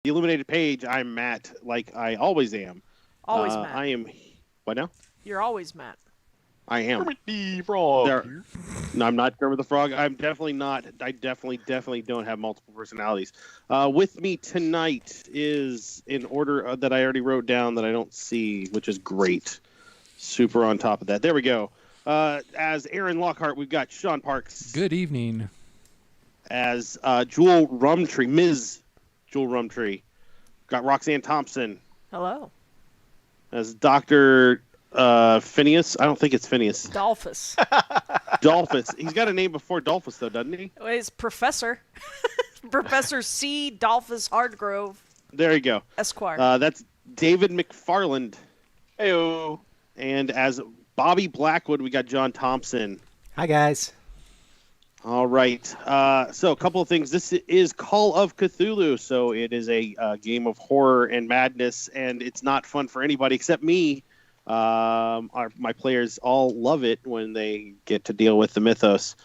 The Illuminated Page, I'm Matt, like I always am. Always Matt. I am... What now? You're always Matt. I am. Kermit the Frog. No, I'm not Kermit the Frog. I'm definitely not. I definitely don't have multiple personalities. With me tonight is, in order that I already wrote down that I don't see, which is great. Super on top of that. There we go. As Aaron Lockhart, we've got Shawn Parks. Good evening. As Jewell Rumtree, Ms. Jewell Rumtree. Got Roxanne Thompson. Hello. As Dr. Phineas. I don't think it's Phineas. Daulphus. Daulphus. He's got a name before Daulphus, though, doesn't he? Well, he's Professor. Professor C. Daulphus Hardgrove. There you go. Esquire. That's David McFarland. Heyo. And as Bobby Blackwood, we got John Thompson. Hi, guys. All right. So a couple of things. This is Call of Cthulhu, so it is a game of horror and madness, and it's not fun for anybody except me. My players all love it when they get to deal with the mythos.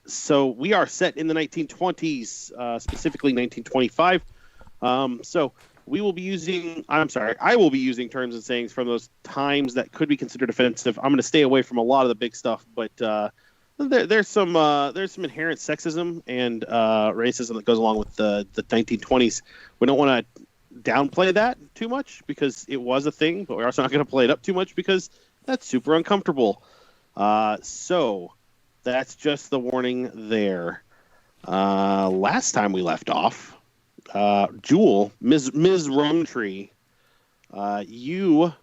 So we are set in the 1920s, specifically 1925. So we will be using, I will be using terms and sayings from those times that could be considered offensive. I'm going to stay away from a lot of the big stuff, but there's some inherent sexism and racism that goes along with the 1920s. We don't want to downplay that too much because it was a thing, but we're also not going to play it up too much because that's super uncomfortable. So that's just the warning there. Last time we left off, Jewell, Ms. Rumtree, you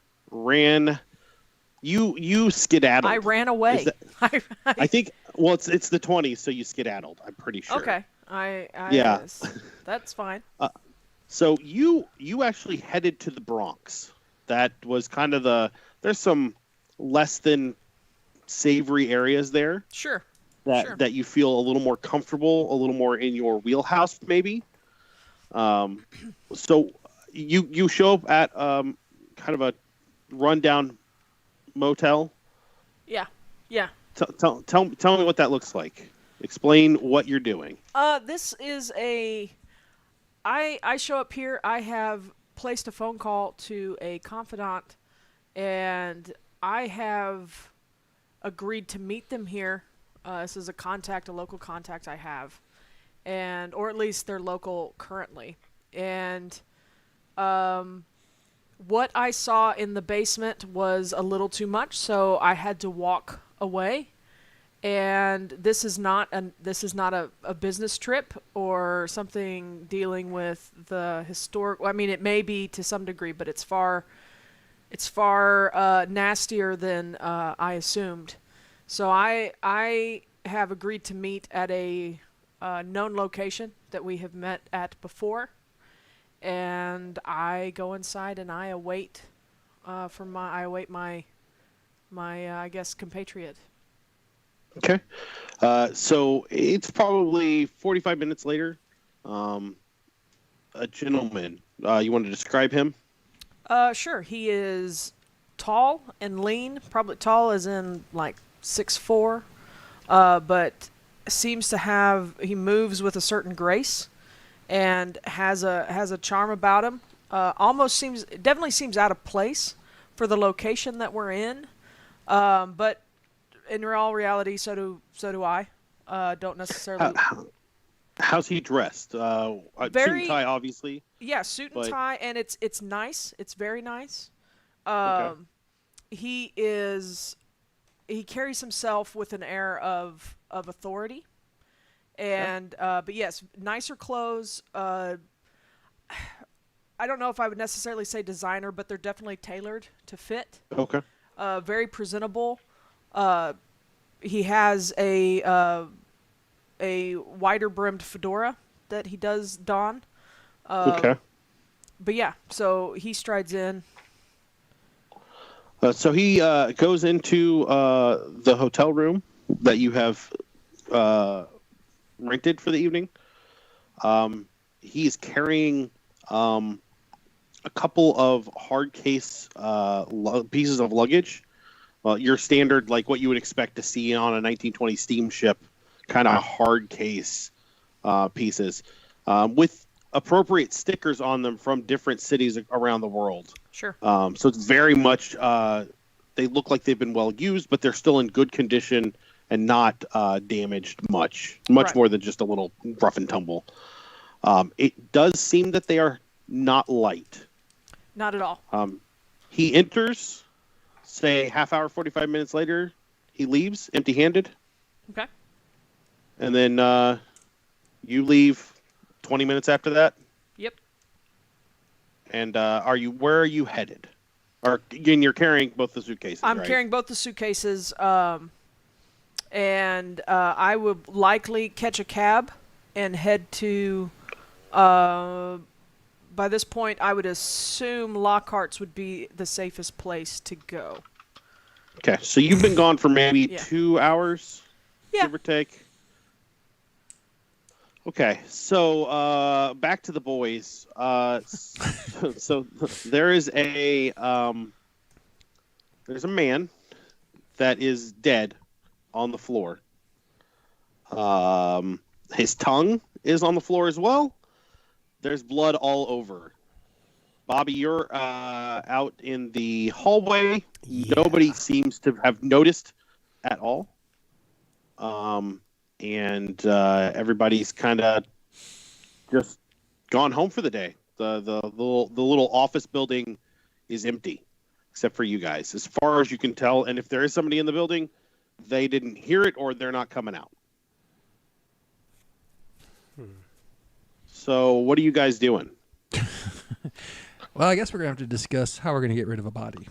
skedaddled. I ran away. I think. Well, it's the 20s, so you skedaddled. I'm pretty sure. Okay. Yeah. That's fine. So you actually headed to the Bronx. That was kind of there's some less than savory areas there. Sure. That you feel a little more comfortable, a little more in your wheelhouse, maybe. So you show up at kind of a rundown motel. Yeah. Tell me what that looks like. Explain what you're doing. This is I show up here. I have placed a phone call to a confidant, and I have agreed to meet them here. This is a local contact I have, or at least they're local currently. And what I saw in the basement was a little too much, so I had to walk away. And this is not a business trip or something dealing with the historic. I mean, it may be to some degree, but it's far nastier than I assumed. So I have agreed to meet at a known location that we have met at before, and I go inside and I await my I guess compatriot. Okay. So it's probably 45 minutes later. A gentleman. You want to describe him? Sure. He is tall and lean, probably tall as in like 6'4", but seems to he moves with a certain grace and has a charm about him. Definitely seems out of place for the location that we're in. But in all reality, so do I. Don't necessarily. How's he dressed? Suit and tie, obviously. Yeah, suit and tie, and it's nice. It's very nice. Okay. He carries himself with an air of authority, and but yes, nicer clothes. I don't know if I would necessarily say designer, but they're definitely tailored to fit. Okay. Very presentable. He has a a wider brimmed fedora that he does don. Okay. But yeah, so he strides in. So he goes into the hotel room that you have rented for the evening. He is carrying a couple of hard case pieces of luggage. Your standard, like what you would expect to see on a 1920 steamship, kind of hard case pieces with appropriate stickers on them from different cities around the world. Sure. So it's very much, they look like they've been well used, but they're still in good condition and not damaged much Right. more than just a little rough and tumble. It does seem that they are not light. Not at all. He enters, say, half hour, 45 minutes later, he leaves empty-handed. Okay. And then you leave 20 minutes after that. Yep. And where are you headed? Or again, you're carrying both the suitcases, I'm right? carrying both the suitcases, and I would likely catch a cab and head to. By this point, I would assume Lockhart's would be the safest place to go. Okay, so you've been gone for maybe Yeah. 2 hours, give or take. Okay, so back to the boys. So there is there's a man that is dead on the floor. His tongue is on the floor as well. There's blood all over. Bobby, you're out in the hallway. Yeah. Nobody seems to have noticed at all. And everybody's kind of just gone home for the day. The little office building is empty, except for you guys, as far as you can tell. And if there is somebody in the building, they didn't hear it or they're not coming out. So what are you guys doing? Well, I guess we're going to have to discuss how we're going to get rid of a body.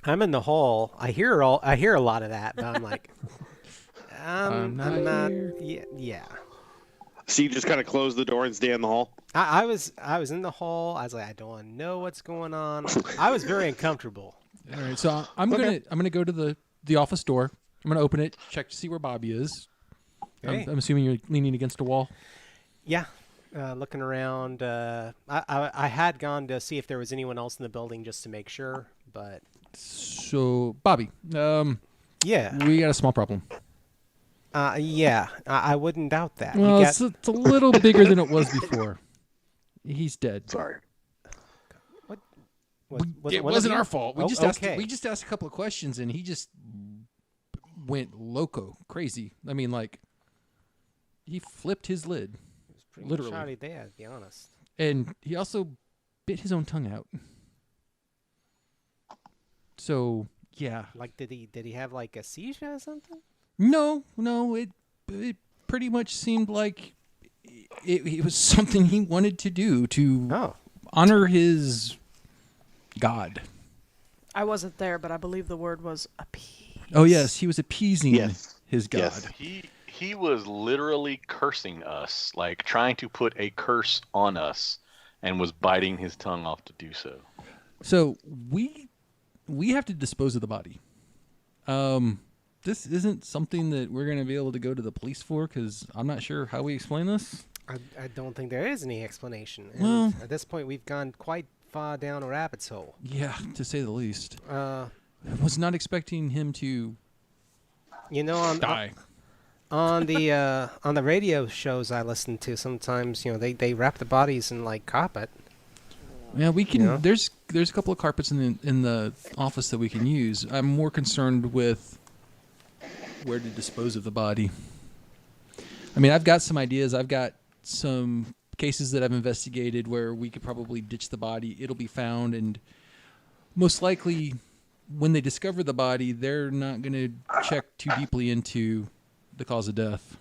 I'm in the hall. I hear a lot of that, but I'm like, I'm not. Yeah. So you just kind of close the door and stay in the hall? I was in the hall. I was like, I don't know what's going on. I was very uncomfortable. All right, so I'm gonna go to the office door. I'm gonna open it, check to see where Bobby is. Okay. I'm assuming you're leaning against a wall. Yeah. Looking around. I had gone to see if there was anyone else in the building just to make sure, but. So, Bobby, Yeah. we got a small problem. Yeah. I wouldn't doubt that. Well, it's a little bigger than it was before. He's dead. Sorry. It wasn't our fault. We just okay. we just asked a couple of questions, and he just went loco, crazy. I mean, like, he flipped his lid, Pretty literally. much already there, to be honest. And he also bit his own tongue out. So, yeah. Like, did he have like a seizure or something? No, it pretty much seemed like it was something he wanted to do to honor his god. I wasn't there, but I believe the word was appease. Oh, yes, he was appeasing his god. Yes. He was literally cursing us, like trying to put a curse on us, and was biting his tongue off to do so. So we have to dispose of the body. This isn't something that we're going to be able to go to the police for, because I'm not sure how we explain this. I don't think there is any explanation. And Well- at this point, we've gone quite far down a rabbit's hole. Yeah, to say the least. Uh, I was not expecting him to die. on the radio shows I listen to, sometimes they wrap the bodies in like carpet. Yeah, we can. Yeah. There's a couple of carpets in the office that we can use. I'm more concerned with where to dispose of the body. I mean, I've got some ideas. I've got some cases that I've investigated where we could probably ditch the body. It'll be found, and most likely, when they discover the body, they're not going to check too deeply into the cause of death.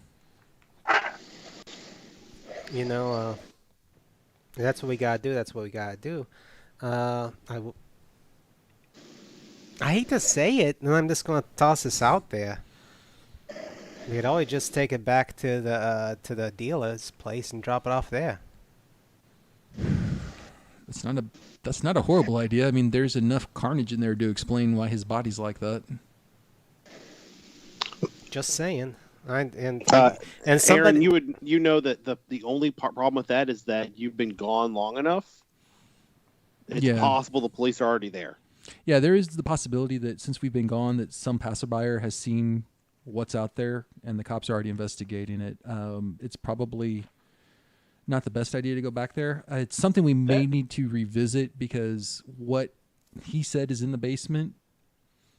That's what we gotta do. That's what we gotta do. I hate to say it, and I'm just going to toss this out there. We could always just take it back to the dealer's place and drop it off there. That's not a horrible idea. I mean, there's enough carnage in there to explain why his body's like that. Just saying. And Aaron, somebody, you know that the only problem with that is that you've been gone long enough. It's possible the police are already there. Yeah, there is the possibility that since we've been gone, that some passerby has seen what's out there, and the cops are already investigating it. It's probably not the best idea to go back there. It's something we may need to revisit because what he said is in the basement.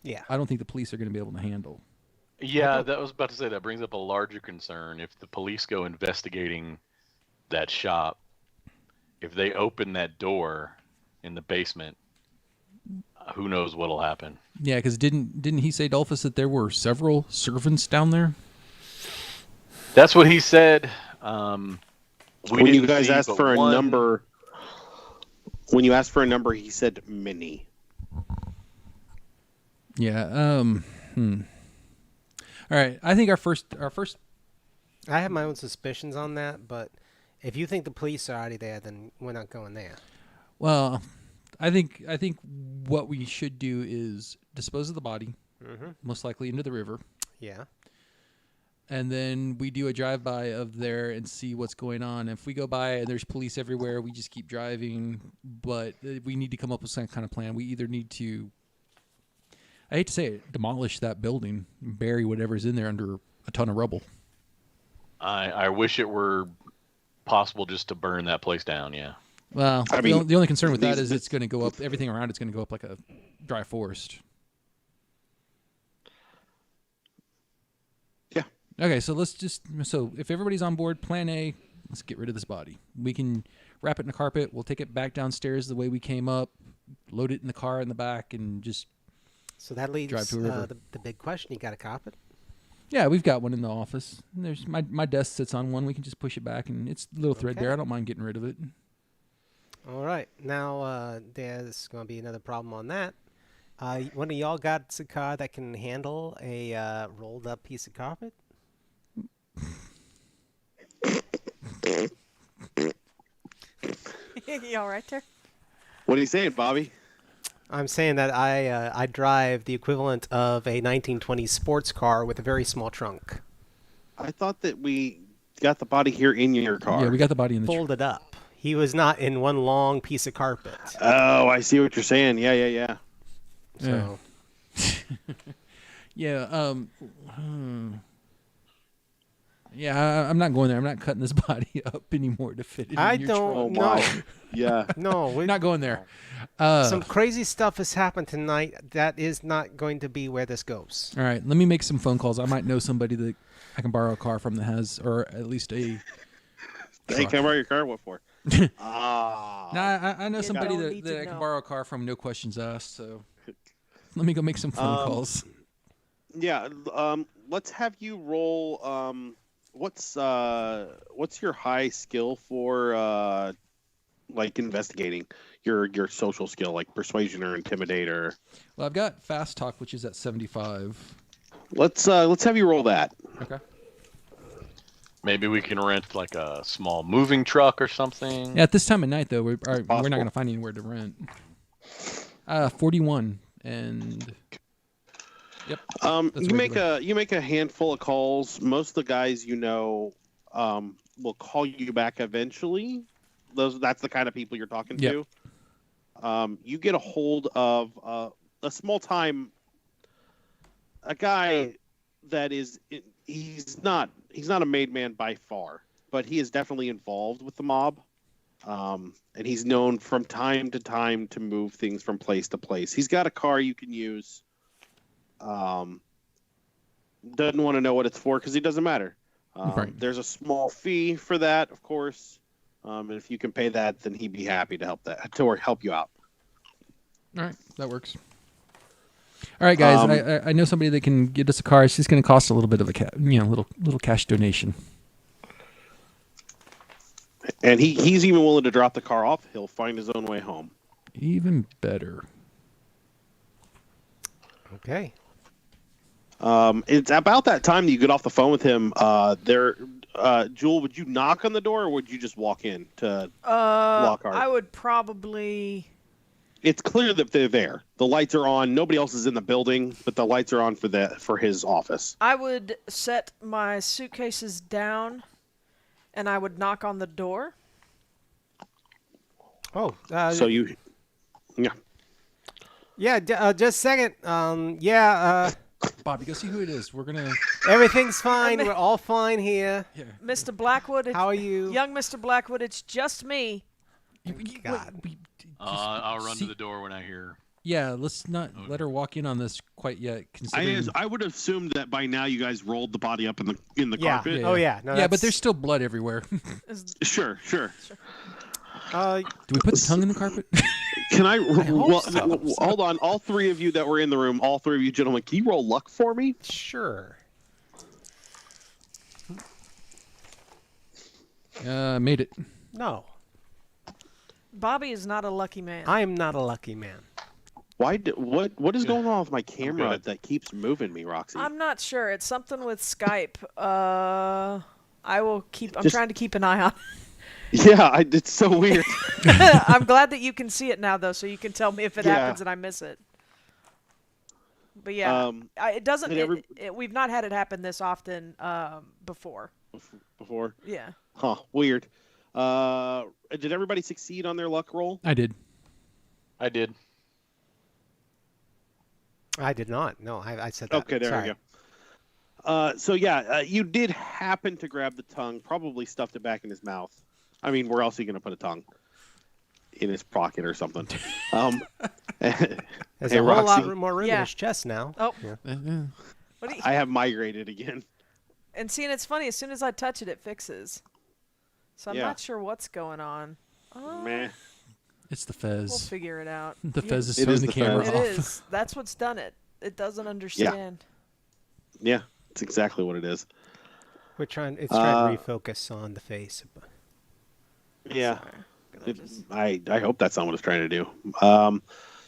Yeah, I don't think the police are going to be able to handle. Yeah, that was about to say that brings up a larger concern. If the police go investigating that shop, if they open that door in the basement, who knows what'll happen? Yeah, because didn't he say, Daulphus, that there were several servants down there? That's what he said. When you guys asked for a number, he said many. Yeah. All right. I think our first. I have my own suspicions on that, but if you think the police are already there, then we're not going there. Well, I think what we should do is dispose of the body, most likely into the river. Yeah. And then we do a drive-by of there and see what's going on. If we go by and there's police everywhere, we just keep driving. But we need to come up with some kind of plan. We either need to, I hate to say it, demolish that building, and bury whatever's in there under a ton of rubble. I wish it were possible just to burn that place down, yeah. Well, the only concern with that is it's going to go up, everything around it's going to go up like a dry forest. Yeah. Okay, so if everybody's on board, plan A, let's get rid of this body. We can wrap it in a carpet. We'll take it back downstairs the way we came up, load it in the car in the back, and just So that leaves drive to a river. the big question. You got a carpet? Yeah, we've got one in the office. And there's my desk sits on one. We can just push it back, and it's a little threadbare. I don't mind getting rid of it. All right. Now, there's going to be another problem on that. One of y'all got a car that can handle a rolled up piece of carpet? You all right there? What are you saying, Bobby? I'm saying that I drive the equivalent of a 1920s sports car with a very small trunk. I thought that we got the body here in your car. Yeah, we got the body in the Folded up. He was not in one long piece of carpet. Oh, I see what you're saying. Yeah. So, Yeah. Yeah, I'm not going there. I'm not cutting this body up anymore to fit it I in your don't trunk. Wow. know. Yeah. No, we, Not going there. some crazy stuff has happened tonight. That is not going to be where this goes. All right, let me make some phone calls. I might know somebody that I can borrow a car from that has, or at least a. Hey, can I borrow your car? What for? No, I know somebody don't need that to I can know. borrow a car from, no questions asked. So let me go make some phone calls. Yeah. Let's have you roll. What's your high skill for like investigating? Your social skill, like persuasion or intimidate, or. Well, I've got fast talk, which is at 75. Let's have you roll that. Okay. Maybe we can rent like a small moving truck or something. Yeah, at this time of night, though, we're not Possible. going to find anywhere to rent. 41, and yep. That's You make regular. a handful of calls. Most of the guys you know will call you back eventually. That's the kind of people you're talking Yep. to. You get a hold of a a guy that is he's not a made man by far, but he is definitely involved with the mob. And he's known from time to time to move things from place to place. He's got a car you can use. Doesn't want to know what it's for because it doesn't matter. Right. There's a small fee for that, of course. And if you can pay that, then he'd be happy to help you out. All right, that works. All right, guys. I know somebody that can get us a car. It's just going to cost a little bit of a little cash donation. And he's even willing to drop the car off. He'll find his own way home. Even better. Okay. It's about that time that you get off the phone with him. Jewell, would you knock on the door or would you just walk in to Lockhart? I would probably. It's clear that they're there. The lights are on. Nobody else is in the building, but the lights are on for his office. I would set my suitcases down, and I would knock on the door. Oh. So you, yeah. Yeah. Just a second. Bobby, go see who it is. We're gonna. Everything's fine. We're all fine here. Here. Mr. Blackwood. How are you? Young Mr. Blackwood, it's just me. God. I'll run to the door when I hear. Yeah, let's not let her walk in on this quite yet. Considering... I would have assumed that by now you guys rolled the body up in the carpet. Yeah. Oh yeah. No, yeah, but there's still blood everywhere. Sure. Do we put the tongue in the carpet? Can I? hope so. Hold on. All three of you that were in the room, all three of you gentlemen, can you roll luck for me? Sure. Made it. No, Bobby is not a lucky man. I am not a lucky man. What is going on with my camera good. that keeps moving me, Roxy? I'm not sure. It's something with Skype. I will keep. I'm Just- trying to keep an eye on. Yeah, it's so weird. I'm glad that you can see it now, though, so you can tell me if it Yeah. happens and I miss it. But yeah, it doesn't. did We've not had it happen this often before. Before? Yeah. Huh, weird. Did everybody succeed on their luck roll? I did. I did. I did not. No, I said that. Okay, there Sorry. we go. So yeah, you did happen to grab the tongue, probably stuffed it back in his mouth. I mean, where else are you going to put a tongue? In his pocket or something. There's Hey, a whole Roxy. lot more room Yeah. in his chest now. Oh, Yeah. what do you, I have migrated again. and see, and it's funny. As soon as I touch it, it fixes. So I'm Yeah. not sure what's going on. Meh. It's the We'll Fez. figure it out. The Yeah, Fez is It throwing is the the camera Fez. It off. is. That's what's done it. It doesn't understand. Yeah, it's exactly what it is. It's trying to refocus on the face. Yeah. Sorry. Gonna just- I hope that's not what it's trying to do.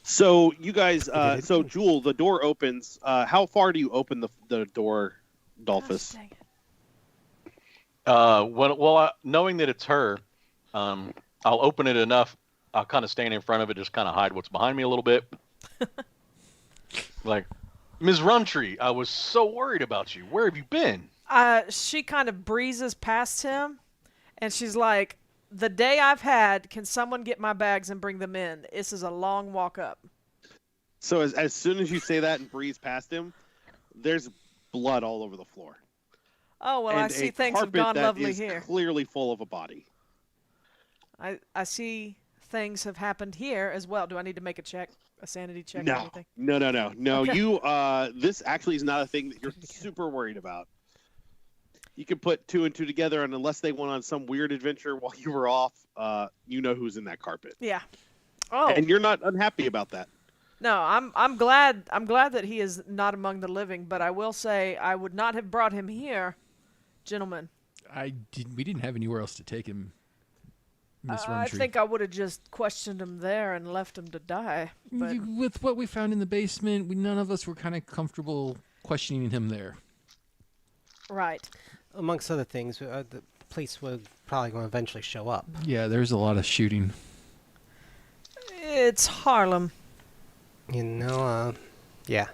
So you guys, so Jewell, the door opens. How far do you open the door, Gosh, Daulphus? dang it. Knowing that it's her, I'll open it enough. I'll kind of stand in front of it, just kind of hide what's behind me a little bit. Like, Ms. Rumtree, I was so worried about you. Where have you been? She kind of breezes past him, and she's like, "The day I've had, can someone get my bags and bring them in? This is a long walk up." So as soon as you say that and breeze past him, there's blood all over the floor. Oh, well, I And see a things have carpet gone that lovely is here. clearly full of a body. I see things have happened here as well. Do I need to make a sanity check or No, anything? no. Okay. You, this actually is not a thing that you're super worried about. You can put two and two together, and unless they went on some weird adventure while you were off, you know who's in that carpet, Yeah. Oh, and you're not unhappy about that. no, I'm glad that he is not among the living, but I will say I would not have brought him here, gentlemen. We didn't have anywhere else to take him, Miss I Rumtree. think I would have just questioned him there and left him to die. But With what we found in the basement, none of us were kind of comfortable questioning him there. right. Amongst other things, the police were probably going to eventually show up. Yeah, there's a lot of shooting. It's Harlem. You know, yeah.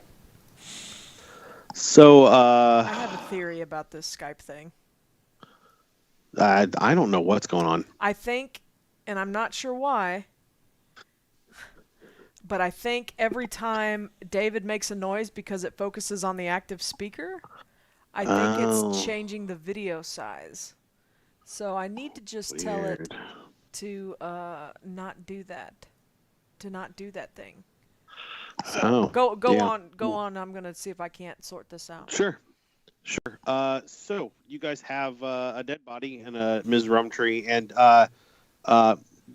So I have a theory about this Skype thing. I don't know what's going on. I think, and I'm not sure why, but I think every time David makes a noise because it focuses on the active speaker, I think Oh. it's changing the video size. So I need to just tell it Weird. to not do that. To not do that thing. Oh, Go yeah. on. I'm gonna see if I can't sort this out. Sure. So you guys have a dead body and a Ms. Rumtree, and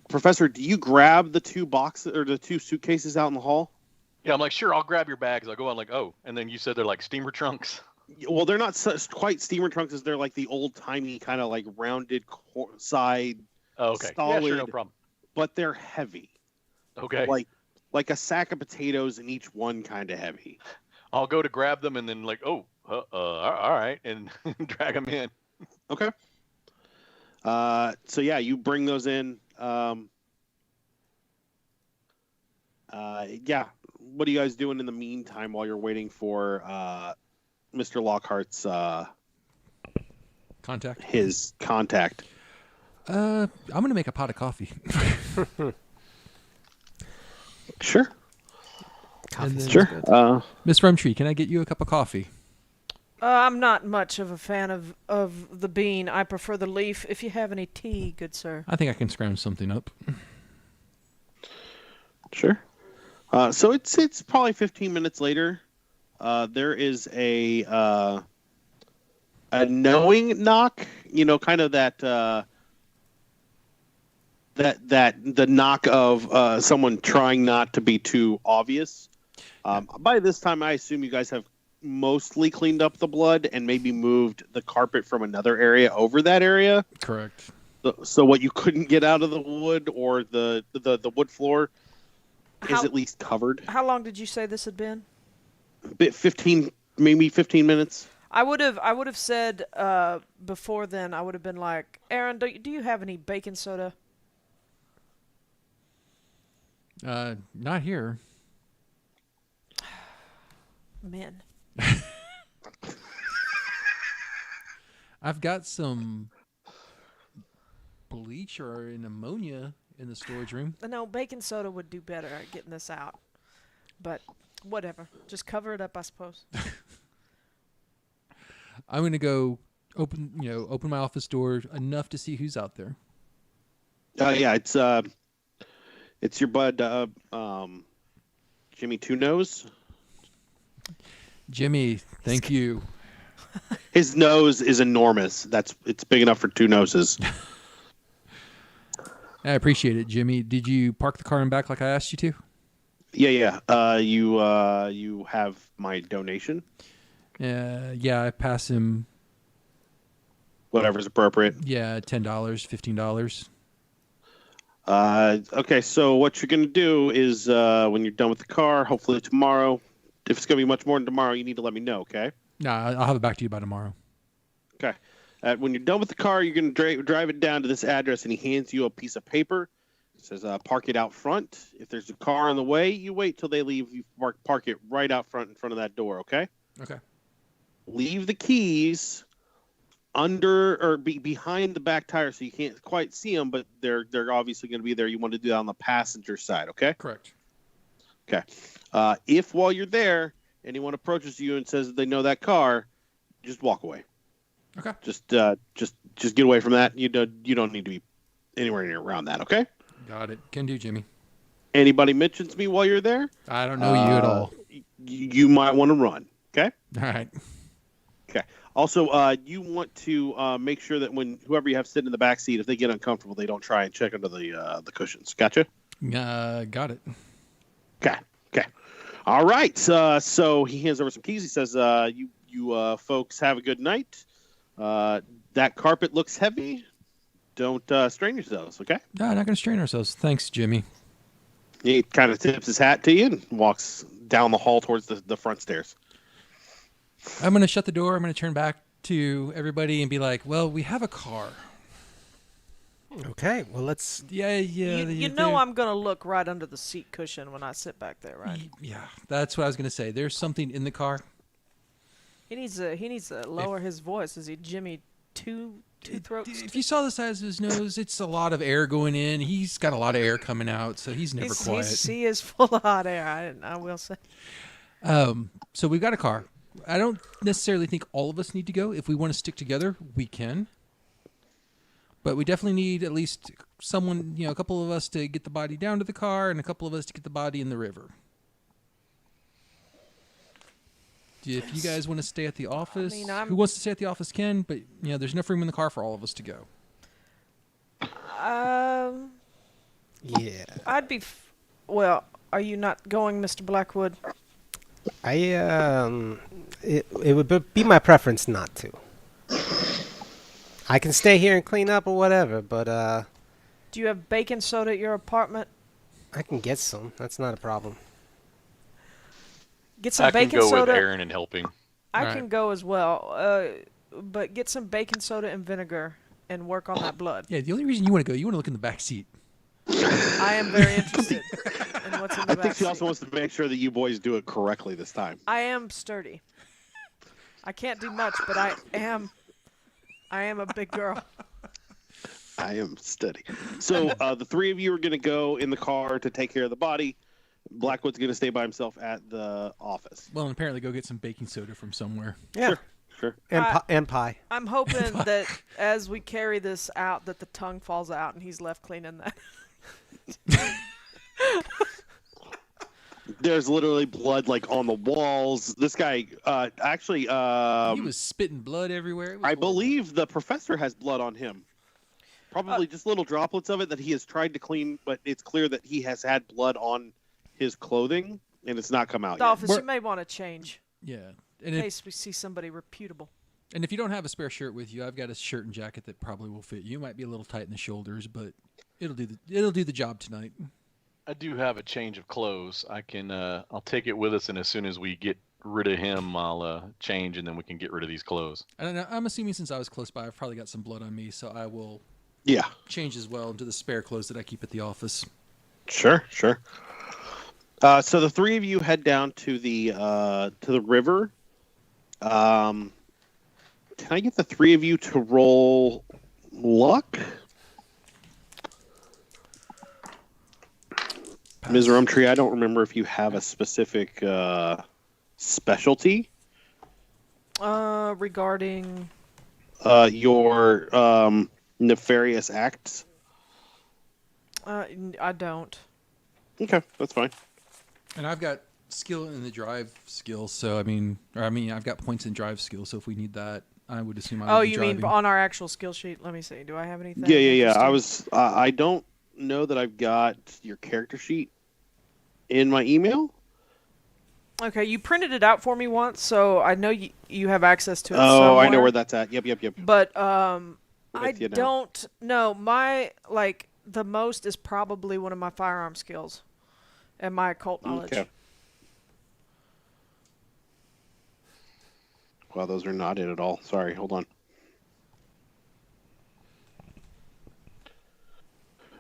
Professor, do you grab the two boxes or the two suitcases out in the hall? Yeah, I'm like, sure, I'll grab your bags. I'll go on like, oh, and then you said they're like steamer trunks. Well, they're not quite steamer trunks, as they're like the old timey kind of like rounded side, Oh, okay. Yeah, Solid. sure, no problem. but they're heavy, Okay. like a sack of potatoes, and each one kind of heavy. I'll go to grab them and then like, all right, and drag them in. Okay. So yeah, you bring those in. Yeah. What are you guys doing in the meantime while you're waiting for Mr. Lockhart's Contact. his contact? I'm gonna make a pot of coffee. Sure. And then- Sure. Miss Rumtree, can I get you a cup of coffee? I'm not much of a fan of the bean. I prefer the leaf. If you have any tea, good sir. I think I can scrounge something up. Sure. So it's probably 15 minutes later. There is a knowing knock. You know, kind of that the knock of someone trying not to be too obvious. By this time, I assume you guys have mostly cleaned up the blood and maybe moved the carpet from another area over that area. Correct. So what you couldn't get out of the wood or the wood floor is How- at least covered. How long did you say this had been? Maybe 15 minutes. I would have said before then. I would have been like, Aaron, do you have any baking soda? Not here. Men. I've got some bleach or an ammonia in the storage room. No, baking soda would do better at getting this out. But whatever. Just cover it up, I suppose. I'm gonna go open my office door enough to see who's out there. Yeah, it's your bud, Jimmy Two Nose. Jimmy, thank you. His nose is enormous. It's big enough for two noses. I appreciate it, Jimmy. Did you park the car in back like I asked you to? Yeah. You have my donation. Yeah, I pass him. Whatever's appropriate. Yeah, $10, $15. Okay, so what you're gonna do is when you're done with the car, hopefully tomorrow. If it's gonna be much more than tomorrow, you need to let me know. Okay. Nah, I'll have it back to you by tomorrow. Okay. When you're done with the car, you're going to drive it down to this address, and he hands you a piece of paper. It says, park it out front. If there's a car on the way, you wait till they leave. You park it right out front in front of that door, okay? Okay. Leave the keys under or behind the back tire so you can't quite see them, but they're obviously going to be there. You want to do that on the passenger side, okay? Correct. Okay. If while you're there, anyone approaches you and says they know that car, just walk away. Okay. Just get away from that. You don't need to be anywhere near around that. Okay. Got it. Can do, Jimmy. Anybody mentions me while you're there, I don't know you at all. you might want to run. Okay. All right. Okay. Also, you want to make sure that when whoever you have sitting in the back seat, if they get uncomfortable, they don't try and check under the cushions. Gotcha. Got it. Okay. Okay. All right. So he hands over some keys. He says, "You folks have a good night. That carpet looks heavy. Don't strain yourselves, okay?" No, not going to strain ourselves. Thanks, Jimmy. He kind of tips his hat to you and walks down the hall towards the front stairs. I'm going to shut the door. I'm going to turn back to everybody and be like, well, we have a car. Okay, well, let's... Yeah. You know I'm going to look right under the seat cushion when I sit back there, right? Yeah, that's what I was going to say. There's something in the car. He needs to lower his voice. Is he Jimmy Two Throats? If you saw the size of his nose, it's a lot of air going in. He's got a lot of air coming out, so he's never quiet. He is full of hot air. I will say. So we've got a car. I don't necessarily think all of us need to go. If we want to stick together, we can. But we definitely need at least someone, a couple of us to get the body down to the car and a couple of us to get the body in the river. If you guys want to stay at the office, who wants to stay at the office can, but there's enough room in the car for all of us to go. Yeah. I'd be. Well, are you not going, Mr. Blackwood? It would be my preference not to. I can stay here and clean up or whatever, but Do you have baking soda at your apartment? I can get some. That's not a problem. Get some I can baking go soda. with Aaron and helping. I Alright. can go as well. But get some baking soda and vinegar and work on that blood. Yeah, the only reason you want to go, you want to look in the back seat. I am very interested in what's in the I think she backseat. also wants to make sure that you boys do it correctly this time. I am sturdy. I can't do much, but I am a big girl. I am steady. So the three of you are going to go in the car to take care of the body. Blackwood's going to stay by himself at the office. Well, and apparently go get some baking soda from somewhere. Yeah. Sure. And pie. I'm hoping that as we carry this out, that the tongue falls out and he's left cleaning that. There's literally blood like on the walls. This guy actually he was spitting blood everywhere. It was I horrible. believe the professor has blood on him. Probably just little droplets of it that he has tried to clean, but it's clear that he has had blood on his clothing and it's not come out yet. Daulphus, you may want to change Yeah. in case we see somebody reputable. And if you don't have a spare shirt with you, I've got a shirt and jacket that probably will fit you. Might be a little tight in the shoulders, but it'll do the job tonight. I do have a change of clothes. I can. I'll take it with us, and as soon as we get rid of him, I'll change, and then we can get rid of these clothes. And I'm assuming since I was close by, I've probably got some blood on me, so I will Yeah. change as well into the spare clothes that I keep at the office. Sure. So the three of you head down to the river. Can I get the three of you to roll luck? Ms. Rumtree, I don't remember if you have a specific specialty. Regarding Your nefarious acts. I don't. Okay, that's fine. And I've got skill in the drive skill, so I've got points in drive skill, so if we need that, I would assume I would Oh, be you driving. mean on our actual skill sheet? Let me see. Do I have anything? Yeah. interesting? I was. I don't know that I've got your character sheet in my email. Okay, you printed it out for me once, so I know you have access to it. Oh, I know somewhere. where that's at. Yep. But I you now. don't know. My the most is probably one of my firearm skills and my occult knowledge. Okay. Well, those are not in at all. Sorry, hold on.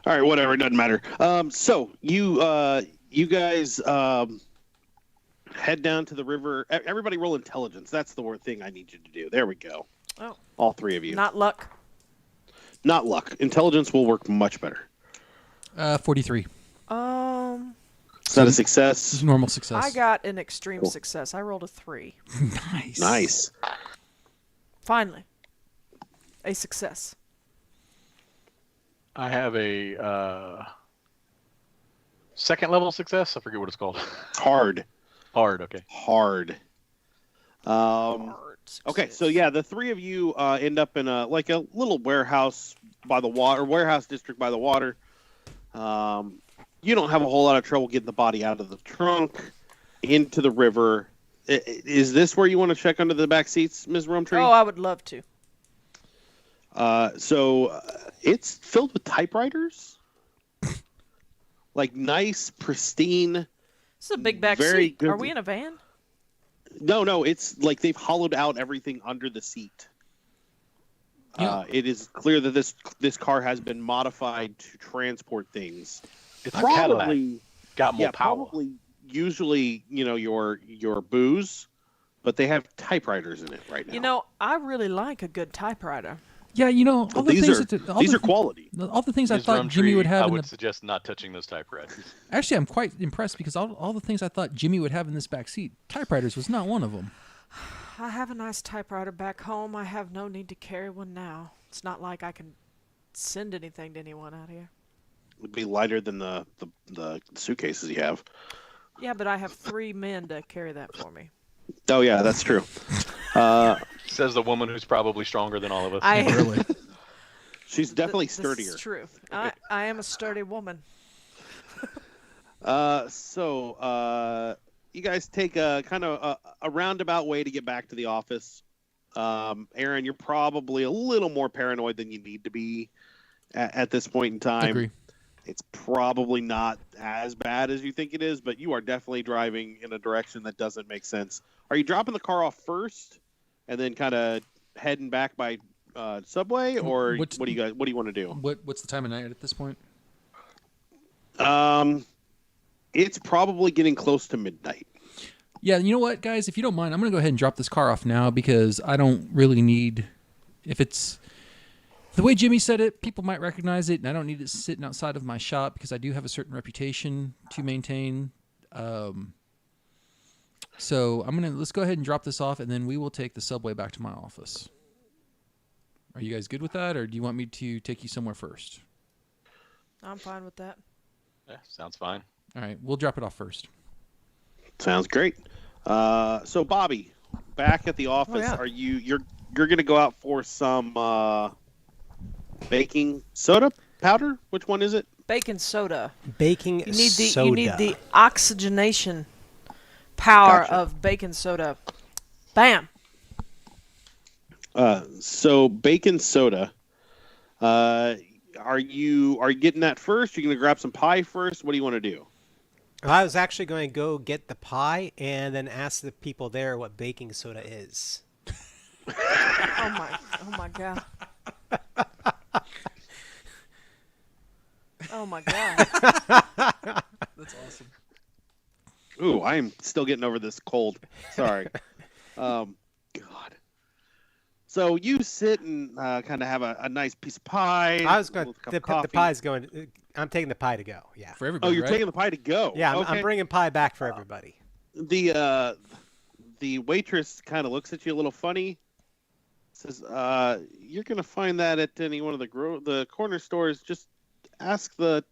All right, whatever. It doesn't matter. So you guys head down to the river. Everybody roll intelligence. That's the word thing I need you to do. There we go. Oh. All three of you. Not luck. Not luck. Intelligence will work much better. 43. Is that a success? It's normal success. I got an extreme Cool. success. I rolled a 3. Nice. Nice. Finally, a success. I have a second level success. I forget what it's called. Hard. Okay. Hard. Hard Okay, success. so yeah, the three of you end up in a little warehouse by the water, warehouse district by the water. You don't have a whole lot of trouble getting the body out of the trunk into the river. Is this where you want to check under the back seats, Ms. Rumtree? Oh, I would love to. So it's filled with typewriters, like nice, pristine. This is a big back Very seat. good. Are we in a van? No, it's like they've hollowed out everything under the seat. Yeah. It is clear that this car has been modified to transport things. It's a Cadillac. Got more power. Probably usually, your booze, but they have typewriters in it right now. I really like a good typewriter. Yeah, all Well, the these things are these are quality. all the things I Ms. thought Jimmy Rumtree, would have I in would the suggest not touching those typewriters. Actually, I'm quite impressed because all the things I thought Jimmy would have in this back seat, typewriters was not one of them. I have a nice typewriter back home. I have no need to carry one now. It's not like I can send anything to anyone out here. It would be lighter than the suitcases you have. Yeah, but I have 3 men to carry that for me. Oh yeah, that's true. Says the woman who's probably stronger than all of us. Really. She's definitely This sturdier. is true. I am a sturdy woman. So you guys take a kind of a roundabout way to get back to the office. Aaron, you're probably a little more paranoid than you need to be at this point in time. Agree. It's probably not as bad as you think it is, but you are definitely driving in a direction that doesn't make sense. Are you dropping the car off first and then kind of heading back by subway, or what do you want to do? What's the time of night at this point? It's probably getting close to midnight. Yeah, you know what, guys? If you don't mind, I'm going to go ahead and drop this car off now because I don't really need... If it's... The way Jimmy said it, people might recognize it, and I don't need it sitting outside of my shop because I do have a certain reputation to maintain. So let's go ahead and drop this off, and then we will take the subway back to my office. Are you guys good with that, or do you want me to take you somewhere first? I'm fine with that. Yeah, sounds fine. All right, we'll drop it off first. Sounds great. So Bobby, back at the office, you're going to go out for some baking soda powder? Which one is it? Baking soda. Baking soda. You need the oxygenation power Gotcha. of baking soda. Bam. So baking soda. Are you getting that first? You're going to grab some pie first? What do you want to do? I was actually going to go get the pie and then ask the people there what baking soda is. Oh my god. Oh my god. That's awesome. Ooh, I am still getting over this cold. Sorry. God. So you sit and kind of have a nice piece of pie. I was going with a cup the of coffee. pie's going. I'm taking the pie to go. Yeah. For everybody, Oh, you're right? taking the pie to go. Yeah, Okay. I'm bringing pie back for everybody. The waitress kind of looks at you a little funny. Says, "You're gonna find that at any one of the corner stores. Just ask the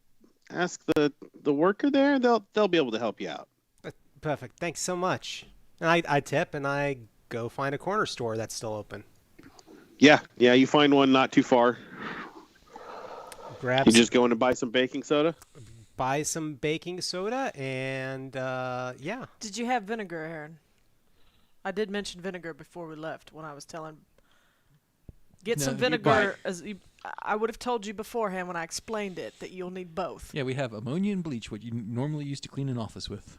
worker there. They'll be able to help you out." Perfect. Thanks so much. And I tip and I go find a corner store that's still open. Yeah. You find one not too far. Grab. You just go in and buy some baking soda. Buy some baking soda and yeah. Did you have vinegar, Aaron? I did mention vinegar before we left when I was telling. Get No, some you vinegar. I would have told you beforehand when I explained it that you'll need both. Yeah, we have ammonia and bleach, what you normally use to clean an office with.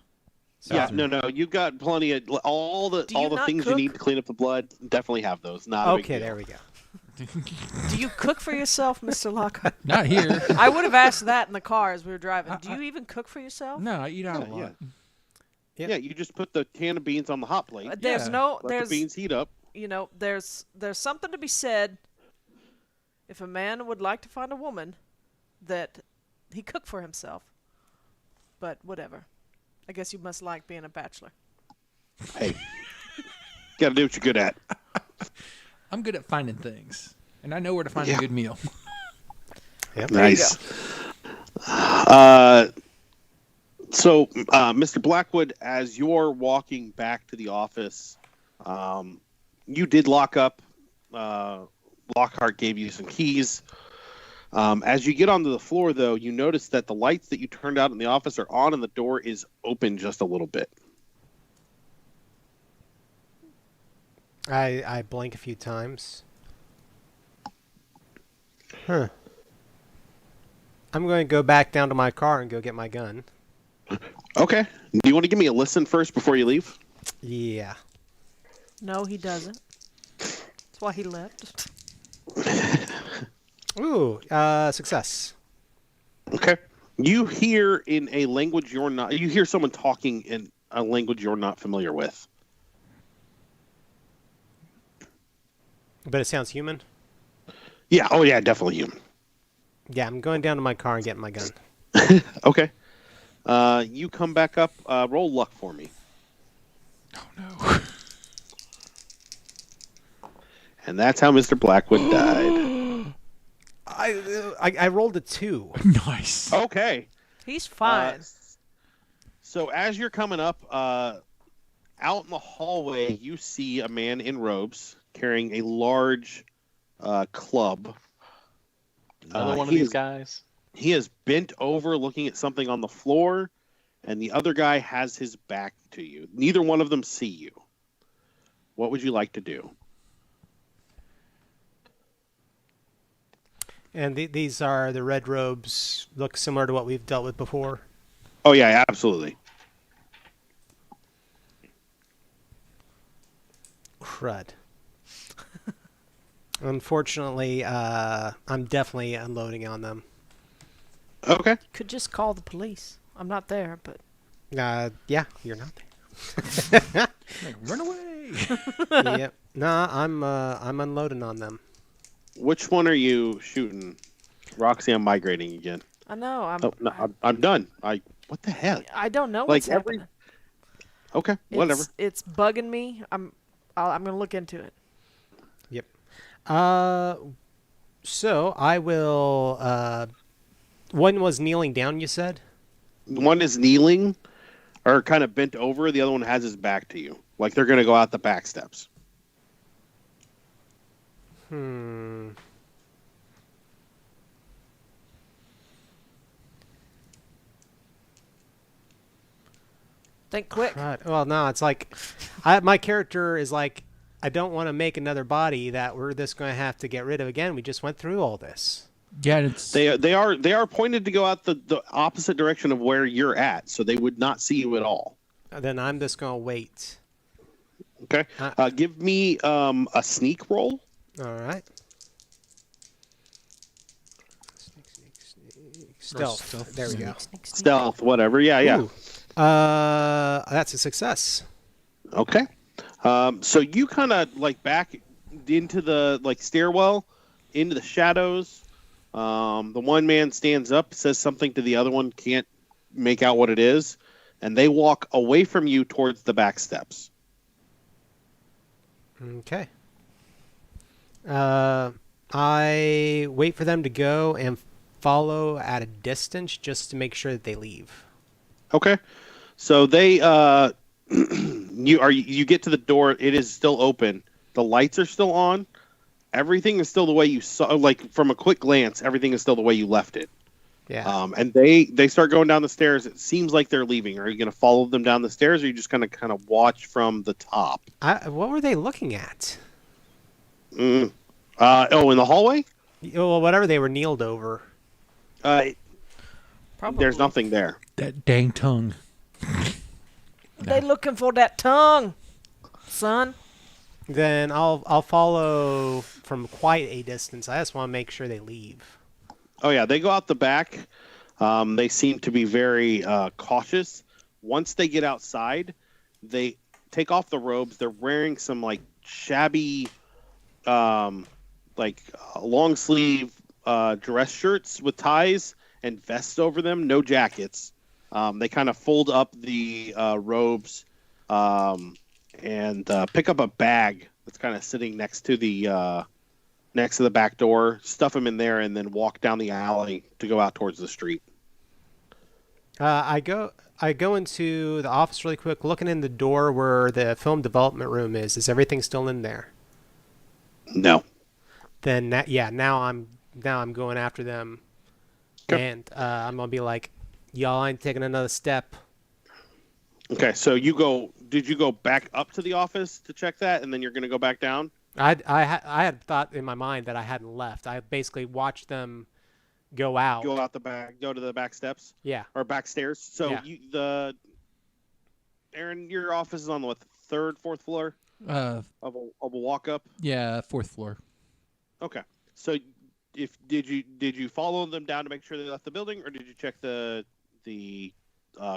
Yeah, no, you got plenty of all the not things you cook? need to clean up the blood. Definitely have those. Not a big Okay, deal. there we go. Do you cook for yourself, Mr. Lockhart? Not here. I would have asked that in the car as we were driving. Do you even cook for yourself? No, I eat out a Yeah, lot. Yep. Yeah, you just put the can of beans on the hot plate. There's Yeah. Let the beans heat up. there's something to be said. If a man would like to find a woman, that he cook for himself. But whatever. I guess you must like being a bachelor. Hey, gotta do what you're good at. I'm good at finding things, and I know where to find Yeah. a good meal. Yep. Nice. So, Mr. Blackwood, as you're walking back to the office, you did lock up. Lockhart gave you some keys. As you get onto the floor, though, you notice that the lights that you turned out in the office are on and the door is open just a little bit. I blink a few times. Huh. I'm going to go back down to my car and go get my gun. Okay. Do you want to give me a listen first before you leave? Yeah. No, he doesn't. That's why he left. Ooh, success. Okay. You hear in a language you hear someone talking in a language you're not familiar with. But it sounds human. Yeah. Oh, yeah. Definitely human. Yeah, I'm going down to my car and getting my gun. Okay. You come back up. Roll luck for me. Oh no. And that's how Mr. Blackwood died. I rolled a 2. Nice. Okay. He's fine. So as you're coming up, out in the hallway, you see a man in robes carrying a large club. Another one of he these is- guys. He is bent over looking at something on the floor, and the other guy has his back to you. Neither one of them see you. What would you like to do? And these are the red robes. Look similar to what we've dealt with before. Oh yeah, absolutely. Crud. Unfortunately, I'm definitely unloading on them. Okay. Could just call the police. I'm not there, but Yeah, you're not there. Like, run away. Yep. Nah, I'm unloading on them. Which one are you shooting? Roxy, I'm migrating again. I know. I'm done. What the hell? I don't know Like what's happening. Okay, whatever. It's bugging me. I'm gonna look into it. Yep. So I will. One was kneeling down. You said. One is kneeling, or kind of bent over. The other one has his back to you, like they're gonna go out the back steps. Think quick. Right. Well, no, it's like, my character is like, I don't want to make another body that we're just going to have to get rid of again. We just went through all this. Yeah, it's They are pointed to go out the opposite direction of where you're at, so they would not see you at all. Then I'm just going to wait. Okay. Give me a sneak roll. All right. Stealth. stealth. There we go. Stealth, whatever. Yeah. Ooh. That's a success. Okay. So you kind of like back into the stairwell, into the shadows. The one man stands up, says something to the other one, can't make out what it is, and they walk away from you towards the back steps. Okay. I wait for them to go and follow at a distance just to make sure that they leave. Okay. So they you get to the door, it is still open. The lights are still on. Everything is still the way you saw, like from a quick glance, everything is still the way you left it. Yeah. And they start going down the stairs. It seems like they're leaving. Are you going to follow them down the stairs, or are you just going to kind of watch from the top? What were they looking at? In the hallway? Well, whatever they were kneeled over. Probably. There's nothing there. that dang tongue. They looking for that tongue, son. Then I'll follow from quite a distance. I just want to make sure they leave. Oh yeah, they go out the back. They seem to be very cautious. Once they get outside, they take off the robes. They're wearing some like shabby, long sleeve dress shirts with ties and vests over them. No jackets. They kind of fold up the robes and pick up a bag that's kind of sitting next to the back door, stuff them in there, and then walk down the alley to go out towards the street. I go into the office really quick, looking in the door where the film development room is. Is everything still in there? No. Then now I'm going after them, Okay. and I'm gonna be like, y'all ain't taking another step. Okay, so did you go back up to the office to check that, and then you're going to go back down? I had thought in my mind that I hadn't left. I basically watched them go out. Go out the back, go to the back steps? Yeah. Or back stairs? So Yeah. Aaron, your office is on the third, fourth floor of a walk up? Yeah, fourth floor. Okay. So did you follow them down to make sure they left the building, or did you check the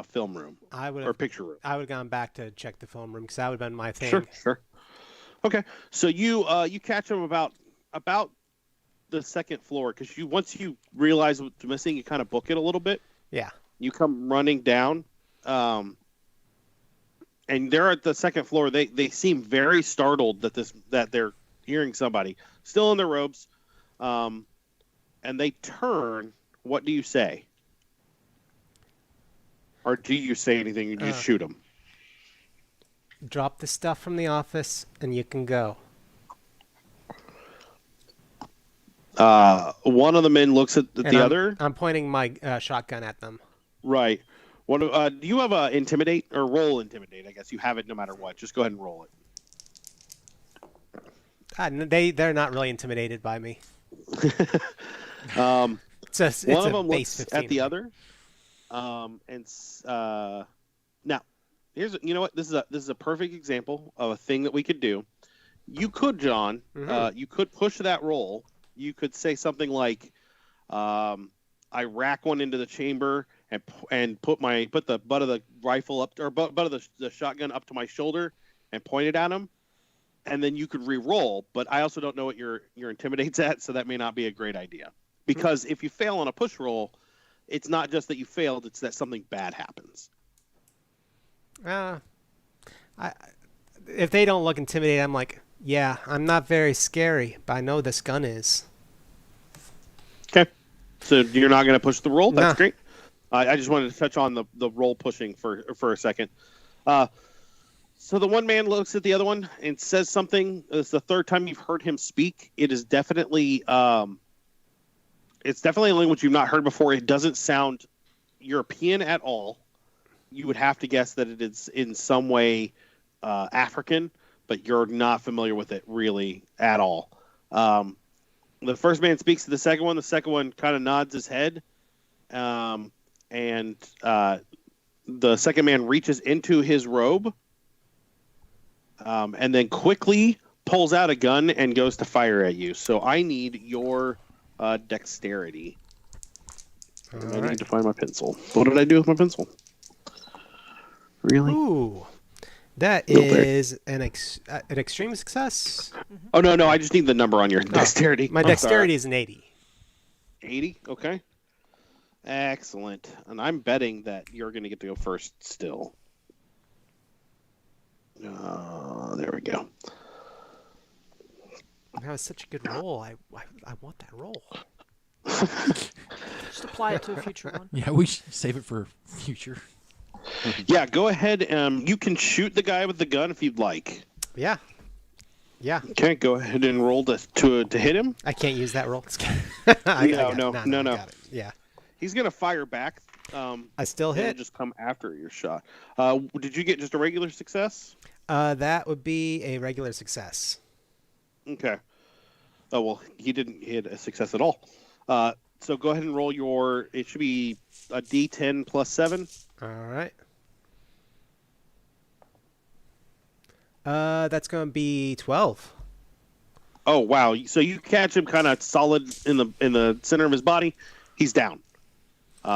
film room or picture room? I would have gone back to check the film room because that would have been my thing. Sure. Okay, so you catch them about the second floor because once you realize what's missing, you kind of book it a little bit. Yeah. You come running down, and they're at the second floor. They seem very startled that they're hearing somebody still in their robes, and they turn. What do you say? Or do you say anything? You just shoot them. Drop the stuff from the office and you can go. One of the men looks at the other. I'm pointing my shotgun at them. Right. Do you have a intimidate or roll intimidate? I guess you have it no matter what. Just go ahead and roll it. They're not really intimidated by me. It's a One of them base looks 15. at the other, now you know what? This is a perfect example of a thing that we could do. You could, John, you could push that roll. You could say something like, I rack one into the chamber and put the butt of the rifle up, or butt of the shotgun up to my shoulder and point it at him, and then you could re-roll. But I also don't know what your intimidate's at, so that may not be a great idea. Because if you fail on a push roll, it's not just that you failed; it's that something bad happens. If they don't look intimidated, I'm like, yeah, I'm not very scary, but I know this gun is. Okay, so you're not going to push the roll. That's Nah. great. I just wanted to touch on the roll pushing for a second. So the one man looks at the other one and says something. It's the third time you've heard him speak. It is definitely it's definitely a language you've not heard before. It doesn't sound European at all. You would have to guess that it is in some way African, but you're not familiar with it really at all. The first man speaks to the second one. The second one kind of nods his head, and the second man reaches into his robe, and then quickly pulls out a gun and goes to fire at you. So I need your dexterity. I need to find my pencil. What did I do with my pencil? Really? Ooh, that is an extreme success. Oh, no. I just need the number on your dexterity. My dexterity is an 80. 80? Okay. Excellent. And I'm betting that you're going to get to go first still. There we go. That was such a good roll. I want that roll. Just apply it to a future one. Yeah, we should save it for future. Yeah, go ahead. You can shoot the guy with the gun if you'd like. Yeah. Okay, go ahead and roll to hit him. I can't use that roll. No. Got it. Yeah. He's going to fire back. I still He'll hit. just come after your shot. Did you get just a regular success? That would be a regular success. Okay. Oh, well, he didn't hit a success at all. So go ahead and roll it should be a D10 plus 7. All right. That's going to be 12. Oh, wow. So you catch him kind of solid in the center of his body. He's down.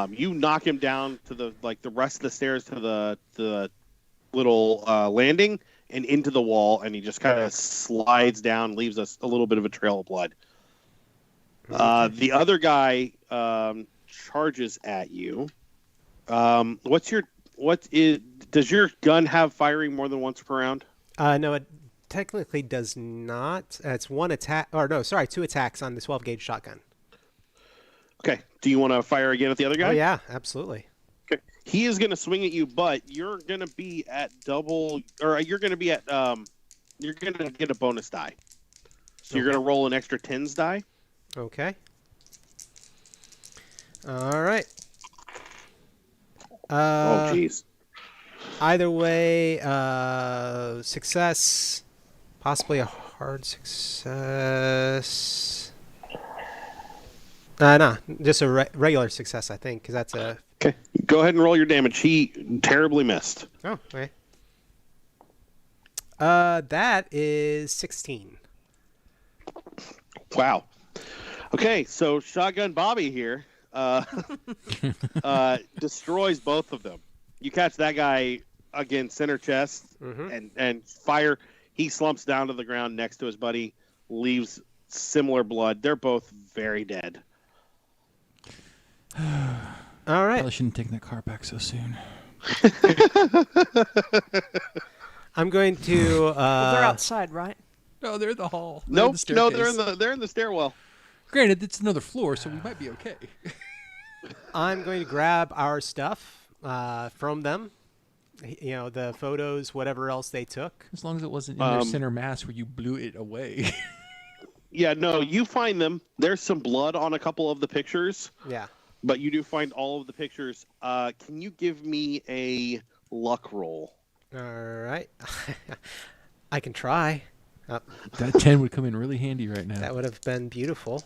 You knock him down to the rest of the stairs to the little landing and into the wall, and he just kind of slides down, leaves us a little bit of a trail of blood. The other guy charges at you. Does your gun have firing more than once per round? No, it technically does not. It's one attack, or no, sorry, 2 attacks on the 12 gauge shotgun. Okay. Do you want to fire again at the other guy? Oh yeah, absolutely. Okay. He is going to swing at you, but you're going to be at double, or you're going to be at you're going to get a bonus die. So you're going to roll an extra 10s die. Okay. All right. Oh, jeez. Either way, success, possibly a hard success. No, just a regular success, I think, because that's a... Okay, go ahead and roll your damage. He terribly missed. Oh, okay. That is 16. Wow. Okay, so Shotgun Bobby here destroys both of them. You catch that guy, again, center chest, and fire. He slumps down to the ground next to his buddy, leaves similar blood. They're both very dead. All right. Probably shouldn't take that car back so soon. I'm going to... Well, they're outside, right? No, they're in the hall. Nope, no, they're in the stairwell. Granted, it's another floor, so we might be okay. I'm going to grab our stuff from them. You know, the photos, whatever else they took. As long as it wasn't in their center mass where you blew it away. Yeah, no, you find them. There's some blood on a couple of the pictures. Yeah. But you do find all of the pictures. Can you give me a luck roll? All right. I can try. That 10 would come in really handy right now. That would have been beautiful.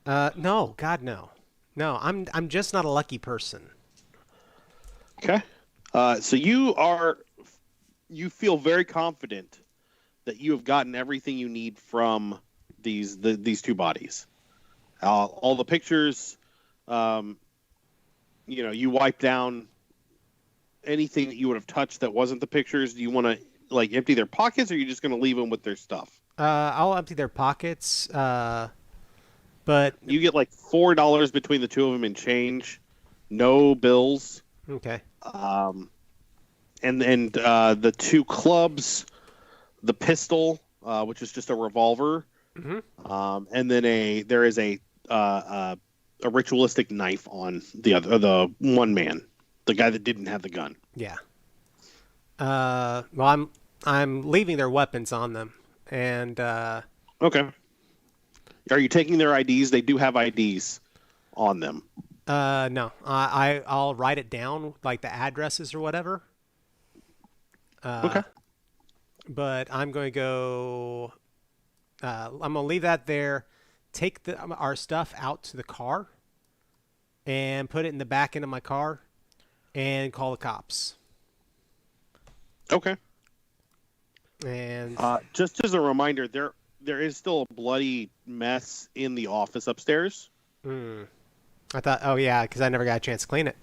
No, God, no. No, I'm just not a lucky person. Okay. So you feel very confident that you have gotten everything you need from these two bodies. All the pictures, you wipe down anything that you would have touched that wasn't the pictures. Do you want to like empty their pockets, or are you just going to leave them with their stuff? I'll empty their pockets, but You get like $4 between the two of them in change, no bills. okay. And the two clubs, the pistol, which is just a revolver, and then there is a ritualistic knife on the one man, the guy that didn't have the gun. Yeah. Well, I'm leaving their weapons on them, and Okay. Are you taking their IDs? They do have IDs on them. no, I'll write it down, like the addresses or whatever. Okay. But I'm going to go. I'm going to leave that there. Take our stuff out to the car, and put it in the back end of my car, and call the cops. Okay. And just as a reminder, there is still a bloody mess in the office upstairs. I thought, oh yeah, because I never got a chance to clean it.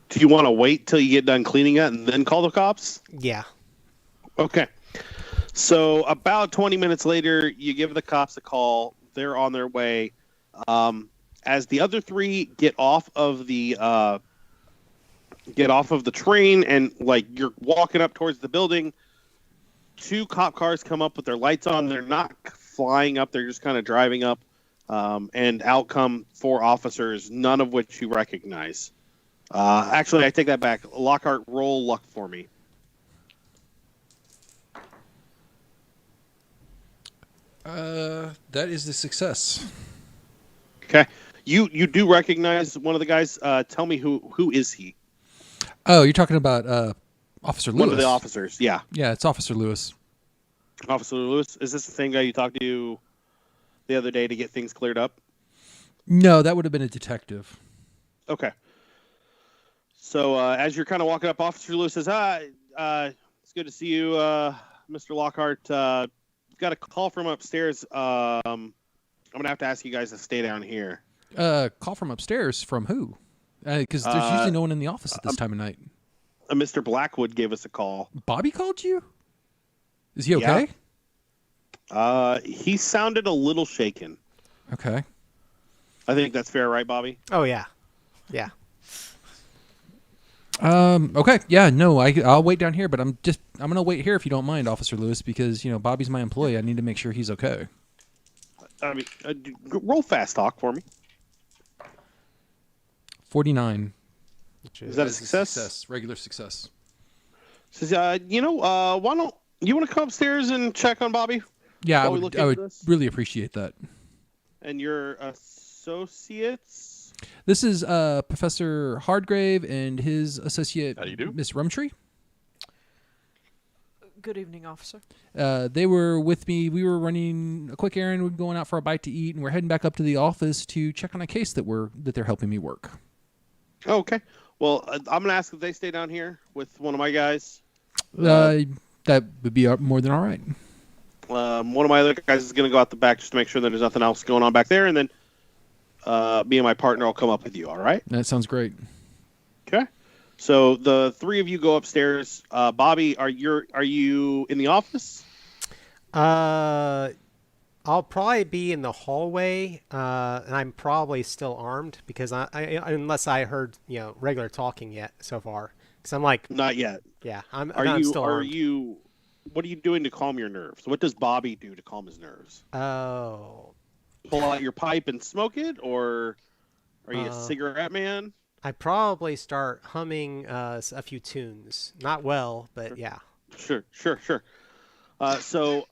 Do you want to wait till you get done cleaning it and then call the cops? Yeah. Okay. So about 20 minutes later, you give the cops a call. They're on their way. As the other three get off of the train and like you're walking up towards the building, two cop cars come up with their lights on. They're not flying up. They're just kind of driving up. And out come 4 officers, none of which you recognize. Actually, I take that back. Lockhart, roll luck for me. That is the success. Okay. You do recognize one of the guys. Tell me who is he? Oh, you're talking about Officer Lewis. One of the officers, yeah. Yeah, it's Officer Lewis. Officer Lewis? Is this the same guy you talked to the other day to get things cleared up? No, that would have been a detective. Okay. So as you're kind of walking up, Officer Lewis says, it's good to see you, Mr. Lockhart. Got a call from upstairs. I'm going to have to ask you guys to stay down here. Call from upstairs from who? Because there's usually no one in the office at this time of night. Mr. Blackwood gave us a call. Bobby called you? Is he okay? Yeah. He sounded a little shaken. Okay. I think that's fair, right, Bobby? Oh yeah. Yeah. Okay. Yeah. No. I'll wait down here, but I'm gonna wait here if you don't mind, Officer Lewis, because Bobby's my employee. I need to make sure he's okay. I mean, roll fast talk for me. 49. Is that a success? Regular success. Says, why don't you want to come upstairs and check on Bobby? Yeah, I would really appreciate that. And your associates? This is Professor Hardgrove and his associate, How do you do? Miss Rumtree. Good evening, officer. They were with me. We were running a quick errand. We're going out for a bite to eat, and we're heading back up to the office to check on a case that they're helping me work. Oh, okay. Well, I'm going to ask if they stay down here with one of my guys. That would be more than all right. One of my other guys is going to go out the back just to make sure that there's nothing else going on back there, and then me and my partner will come up with you, all right? That sounds great. Okay. So the three of you go upstairs. Bobby, are you in the office? I'll probably be in the hallway, and I'm probably still armed because I unless I heard regular talking yet so far. Because I'm like, not yet. Yeah, I'm still armed. What are you doing to calm your nerves? What does Bobby do to calm his nerves? Oh, pull out your pipe and smoke it, or are you a cigarette man? I probably start humming a few tunes. Not well, but yeah. Sure. So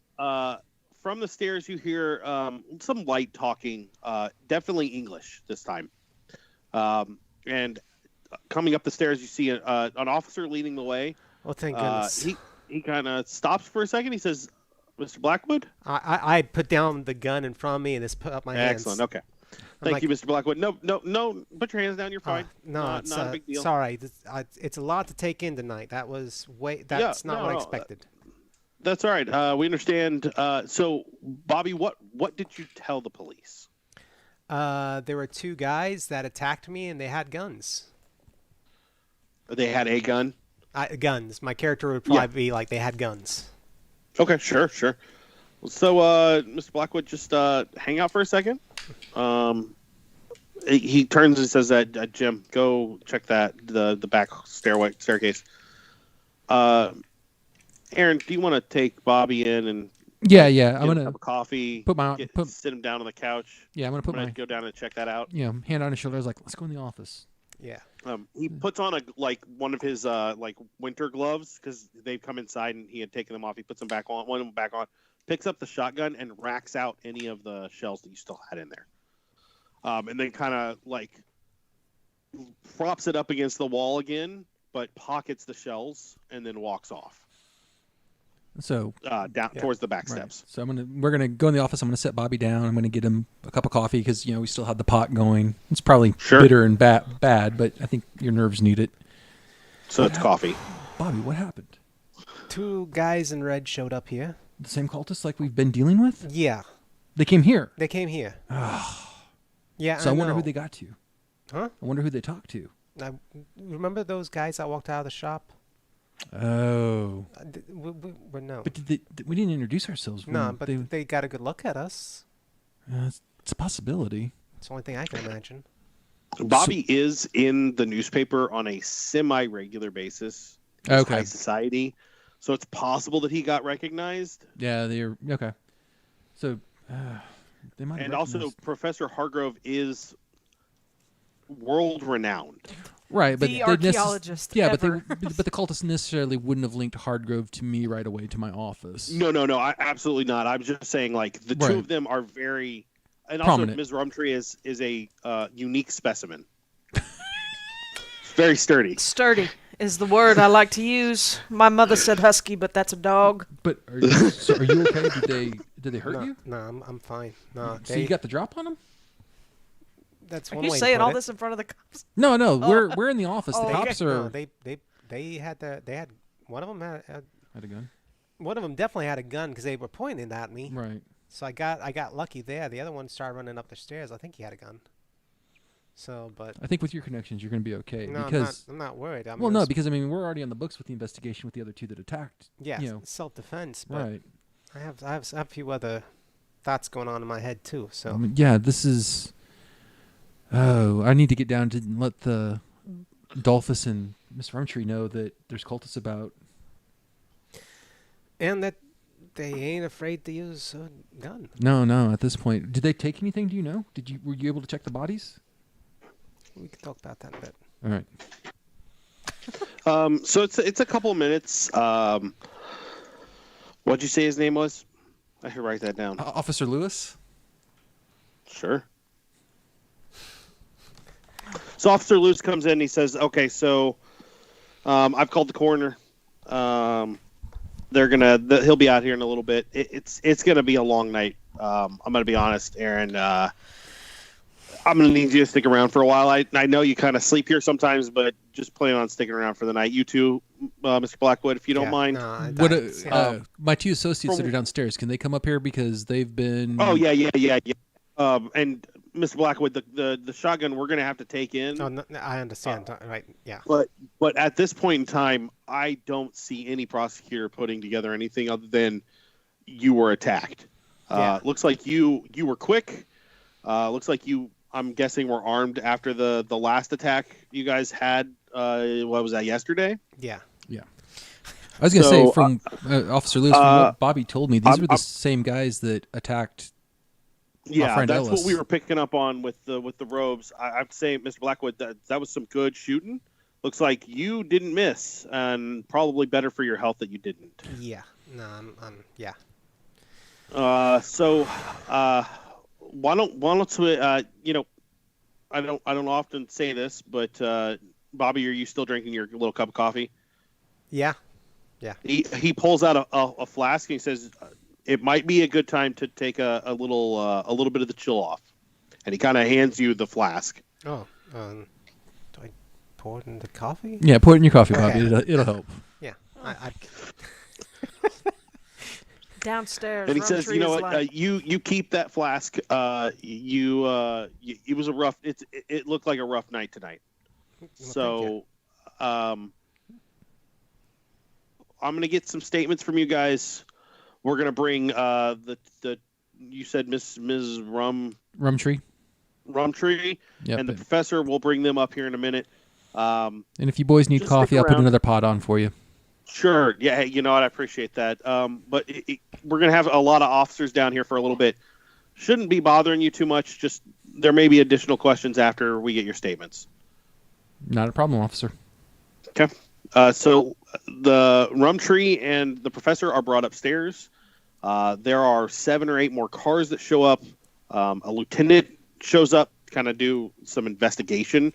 from the stairs, you hear some light talking, definitely English this time. And coming up the stairs, you see an officer leading the way. Oh, thank goodness. He kind of stops for a second. He says, Mr. Blackwood? I put down the gun in front of me and just put up my hands. Excellent. Okay. Thank you, Mr. Blackwood. No. Put your hands down. You're fine. No, not a big deal. Sorry. It's a lot to take in tonight. That's not what I expected. That's all right. We understand. So, Bobby, what did you tell the police? There were two guys that attacked me, and they had guns. They had a gun? Guns. My character would probably be like they had guns. Okay, sure. So, Mr. Blackwood, just hang out for a second. He turns and says that, Jim, go check the back staircase. Aaron, do you want to take Bobby in and Yeah. I'm get a gonna cup of coffee, sit him down on the couch? Yeah, I'm gonna go down and check that out. hand on his shoulder. I was like, let's go in the office. Yeah. He puts on one of his winter gloves because they've come inside and he had taken them off. He puts them back on, one of them back on, picks up the shotgun and racks out any of the shells that you still had in there. And then kind of props it up against the wall again, but pockets the shells and then walks off. So down towards the back steps. So we're gonna go in the office. I'm gonna set Bobby down. I'm gonna get him a cup of coffee because we still have the pot going. It's probably bitter and bad, but I think your nerves need it. So it's coffee. Bobby, what happened? Two guys in red showed up here. The same cultists like we've been dealing with? Yeah. They came here. Yeah. So I wonder who they got to. Huh? I wonder who they talked to. Remember those guys that walked out of the shop? Oh. No. But we didn't introduce ourselves. No, but they got a good look at us. It's a possibility. It's the only thing I can imagine. Bobby is in the newspaper on a semi-regular basis. Okay. High society. So it's possible that he got recognized. Yeah, they're okay. So they might. And also, Professor Hardgrove is world-renowned. Right, but the archaeologist. But the cultists necessarily wouldn't have linked Hardgrove to me right away to my office. No, absolutely not. I'm just saying, the two of them are very, and prominent. Also Ms. Rumtree is a unique specimen. Very sturdy. Sturdy is the word I like to use. My mother said husky, but that's a dog. But are you okay? Did they hurt you? No, I'm fine. No. So you got the drop on them? That's Are one you way saying to put all it. this in front of the cops? No. We're in the office. The cops are. No, they had one of them had a gun. One of them definitely had a gun because they were pointing at me. Right. So I got lucky there. The other one started running up the stairs. I think he had a gun. So, but I think with your connections, you're going to be okay. No, because I'm not worried. because we're already on the books with the investigation with the other two that attacked. Yeah, self-defense. But right. I have a few other thoughts going on in my head too. So this is. Oh, I need to get down to let the Daulphus and Miss Rumtree know that there's cultists about. And that they ain't afraid to use a gun. No. At this point, did they take anything? Do you know? Were you able to check the bodies? We can talk about that a bit. All right. So it's a couple of minutes. What'd you say his name was? I should write that down. Officer Lewis. Sure. So Officer Lewis comes in and he says, okay, so I've called the coroner. He'll be out here in a little bit. It's going to be a long night. I'm going to be honest, Aaron. I'm going to need you to stick around for a while. I know you kind of sleep here sometimes, but just plan on sticking around for the night. You too, Mr. Blackwood, if you don't mind. No, my two associates that are downstairs, can they come up here because they've been... Oh, yeah. And Mr. Blackwood, the shotgun we're going to have to take in. Oh, no, I understand. Right, yeah. But at this point in time, I don't see any prosecutor putting together anything other than you were attacked. Looks like you were quick. Looks like you, I'm guessing, were armed after the last attack you guys had. What was that, yesterday? Yeah. I was going to say, from Officer Lewis, from what Bobby told me, these were the same guys that attacked. Yeah, that's what we were picking up on with the robes. I have to say, Mr. Blackwood, that was some good shooting. Looks like you didn't miss, and probably better for your health that you didn't. Yeah. No, yeah. So, why don't we, I don't often say this, but Bobby, are you still drinking your little cup of coffee? Yeah. He pulls out a flask and he says, it might be a good time to take a little bit of the chill off. And he kind of hands you the flask. Oh, do I pour it in the coffee? Yeah, pour it in your coffee, Bobby. Okay. It'll help. Yeah. I Downstairs. And he says, Rumtree you know is what? like, You keep that flask. It was a rough. It looked like a rough night tonight. So, I'm gonna get some statements from you guys. We're gonna bring the you said Ms. Rumtree. Rumtree, Yep. and the professor. We'll bring them up here in a minute. And if you boys need just coffee, stick I'll put around. another pot on for you. Sure. Yeah. Hey, you know what? I appreciate that. But we're gonna have a lot of officers down here for a little bit. Shouldn't be bothering you too much. Just there may be additional questions after we get your statements. Not a problem, officer. Okay. So the Rumtree and the professor are brought upstairs. There are 7 or 8 more cars that show up. A lieutenant shows up to kind of do some investigation.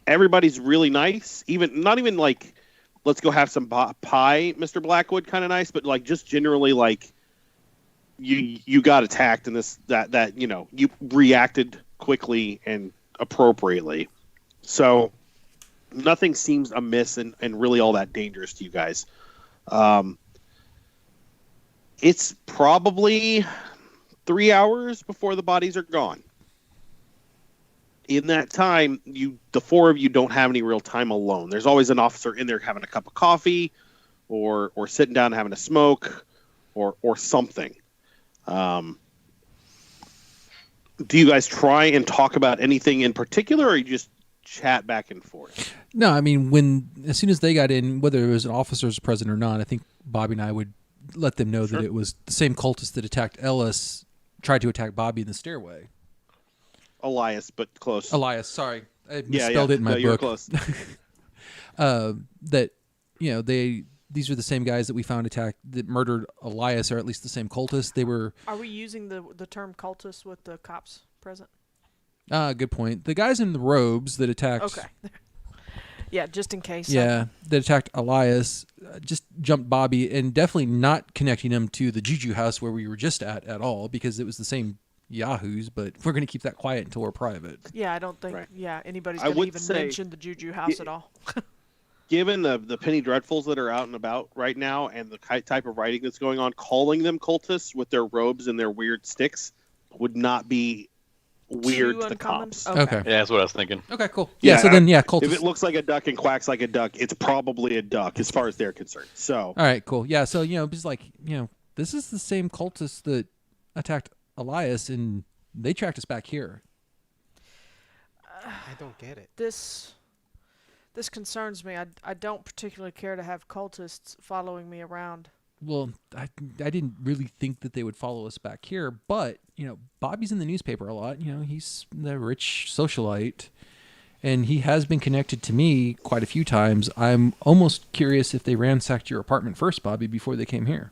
Everybody's really nice. Not even like, let's go have some pie, Mr. Blackwood, kind of nice, but like just generally like you got attacked and that you reacted quickly and appropriately. So nothing seems amiss and really all that dangerous to you guys. It's probably 3 hours before the bodies are gone. In that time, the 4 of you don't have any real time alone. There's always an officer in there having a cup of coffee or sitting down and having a smoke or something. Do you guys try and talk about anything in particular, or you just chat back and forth? No, I mean, as soon as they got in, whether it was an officer's present or not, I think Bobby and I would let them know that it was the same cultist that attacked Ellis, tried to attack Bobby in the stairway. Elias, but close. Elias, sorry. I misspelled it in my you're book. Close. That, these are the same guys that we found that murdered Elias, or at least the same cultists. They were... Are we using the term cultist with the cops present? Good point. The guys in the robes that attacked... Okay. Yeah, just in case. Yeah, that attacked Elias, just jumped Bobby, and definitely not connecting him to the Juju house where we were just at all, because it was the same yahoos, but we're going to keep that quiet until we're private. Yeah, I don't think Right. anybody's I going to would even say- mention the Juju house at all. Given the Penny Dreadfuls that are out and about right now and the type of writing that's going on, calling them cultists with their robes and their weird sticks would not be weird Too to the uncommon? cops. Okay. Yeah, that's what I was thinking. Okay, cool. Yeah, so then, cultists. If it looks like a duck and quacks like a duck, it's probably a duck as far as they're concerned. So, All right, cool. Yeah, so, just like, this is the same cultist that attacked Elias, and they tracked us back here. I don't get it. This concerns me. I don't particularly care to have cultists following me around. Well, I didn't really think that they would follow us back here, but, Bobby's in the newspaper a lot. He's the rich socialite, and he has been connected to me quite a few times. I'm almost curious if they ransacked your apartment first, Bobby, before they came here.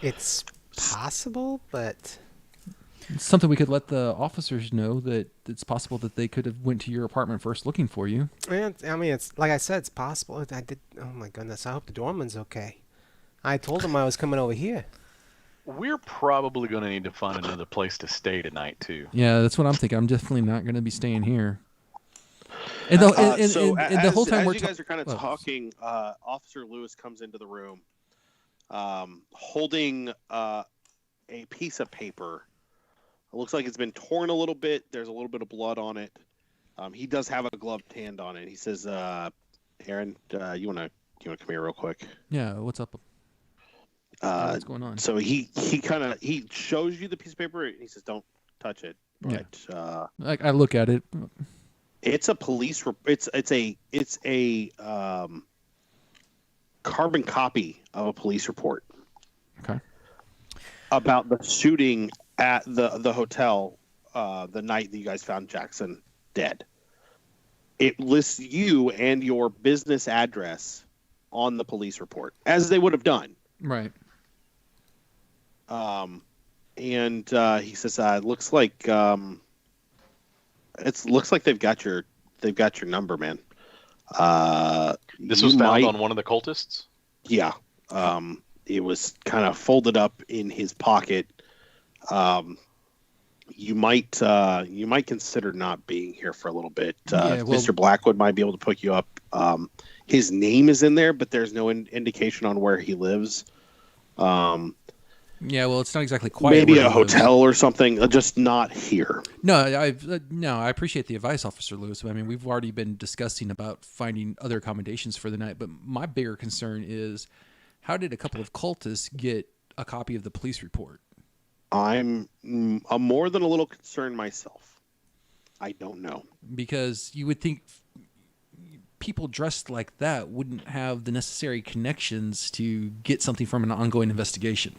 It's possible, but It's something we could let the officers know, that it's possible that they could have went to your apartment first looking for you. it's like I said, it's possible. Oh my goodness, I hope the doorman's okay. I told him I was coming over here. We're probably going to need to find another place to stay tonight, too. Yeah, that's what I'm thinking. I'm definitely not going to be staying here. And the, and the whole time as we're you guys are kind of talking, Officer Lewis comes into the room, holding a piece of paper. It looks like it's been torn a little bit. There's a little bit of blood on it. He does have a gloved hand on it. He says, "Aaron, you wanna come here real quick?" Yeah, what's up? What's going on? So he shows you the piece of paper and he says, "Don't touch it." But I look at it. it's a police. It's a carbon copy of a police report. Okay. About the shooting at the hotel the night that you guys found Jackson dead. It lists you and your business address on the police report, as they would have done. Right. And he says, "It looks like they've got your number, man." This was found on one of the cultists? Yeah. It was kind of folded up in his pocket. You might consider not being here for a little bit. Mr. Blackwood might be able to pick you up. His name is in there, but there's no indication on where he lives. Yeah, well, it's not exactly quiet. Maybe a hotel or something, just not here. No, I appreciate the advice, Officer Lewis. I mean, we've already been discussing about finding other accommodations for the night, but my bigger concern is, how did a couple of cultists get a copy of the police report? I'm more than a little concerned myself. I don't know. Because you would think people dressed like that wouldn't have the necessary connections to get something from an ongoing investigation.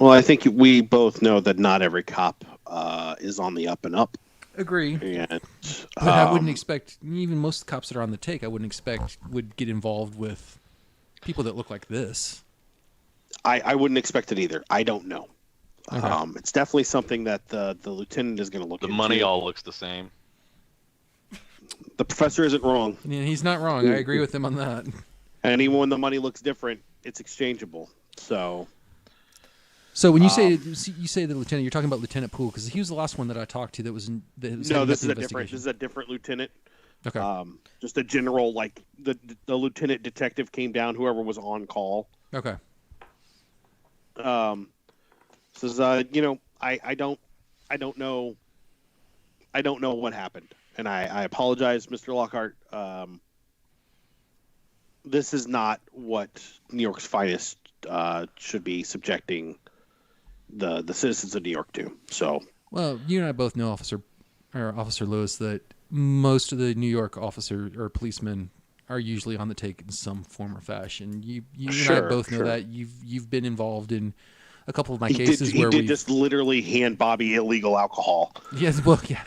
Well, I think we both know that not every cop is on the up and up. Agree. And, but I wouldn't expect, even most cops that are on the take, I wouldn't expect would get involved with people that look like this. I wouldn't expect it either. I don't know. Okay. It's definitely something that the lieutenant is going to look into. The money all looks the same. The professor isn't wrong. Yeah, he's not wrong. I agree with him on that. And even when the money looks different, it's exchangeable. So when you say the lieutenant, you're talking about Lieutenant Poole, because he was the last one that I talked to that was in. No, this is a different lieutenant. Okay. Just a general, like the lieutenant detective came down, whoever was on call. Okay. Says, I don't know what happened, and I apologize, Mr. Lockhart. This is not what New York's finest should be subjecting the citizens of New York to. So, well, you and I both know, Officer Lewis, that most of the New York officer or policemen are usually on the take in some form or fashion. You and I both know that you've been involved in a couple of my cases where we just literally hand Bobby illegal alcohol. Yes, well, yeah.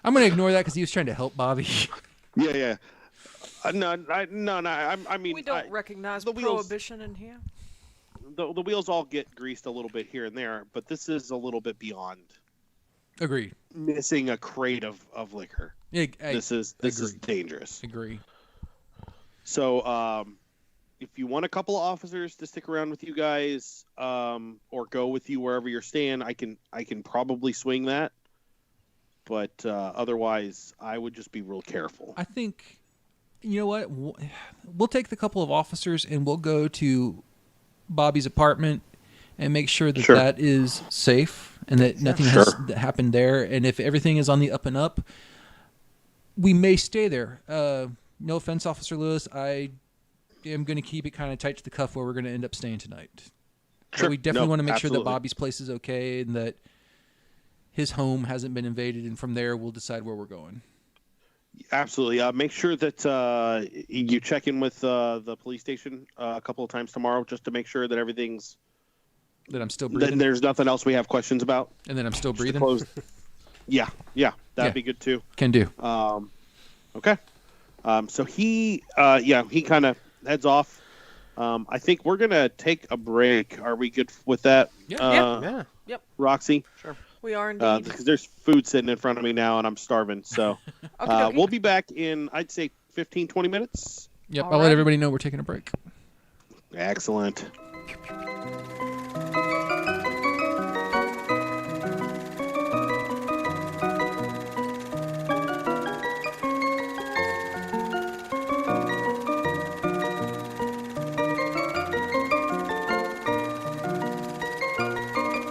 I'm going to ignore that because he was trying to help Bobby. Yeah. No. I mean, we don't recognize the prohibition in here. The wheels all get greased a little bit here and there, but this is a little bit beyond. Agreed. Missing a crate of liquor. Yeah, this is dangerous. Agree. So, if you want a couple of officers to stick around with you guys, or go with you wherever you're staying, I can probably swing that. But otherwise, I would just be real careful. I think, you know what? We'll take the couple of officers and we'll go to Bobby's apartment and make sure that that is safe and that nothing has happened there. And if everything is on the up and up, we may stay there. No offense, Officer Lewis. I am going to keep it kind of tight to the cuff where we're going to end up staying tonight. Sure. But we definitely want to make sure that Bobby's place is okay and that his home hasn't been invaded. And from there, we'll decide where we're going. Absolutely. Make sure that you check in with the police station a couple of times tomorrow just to make sure that everything's... That I'm still breathing? Then there's nothing else we have questions about. And then I'm still breathing? Yeah. That'd be good too. Can do. Okay. So he kind of heads off. I think we're going to take a break. Are we good with that? Yeah. Yep. Roxy? Sure. We are indeed. Because there's food sitting in front of me now and I'm starving. So okay. We'll be back in, I'd say, 15, 20 minutes. Yep. I'll let everybody know we're taking a break. Excellent.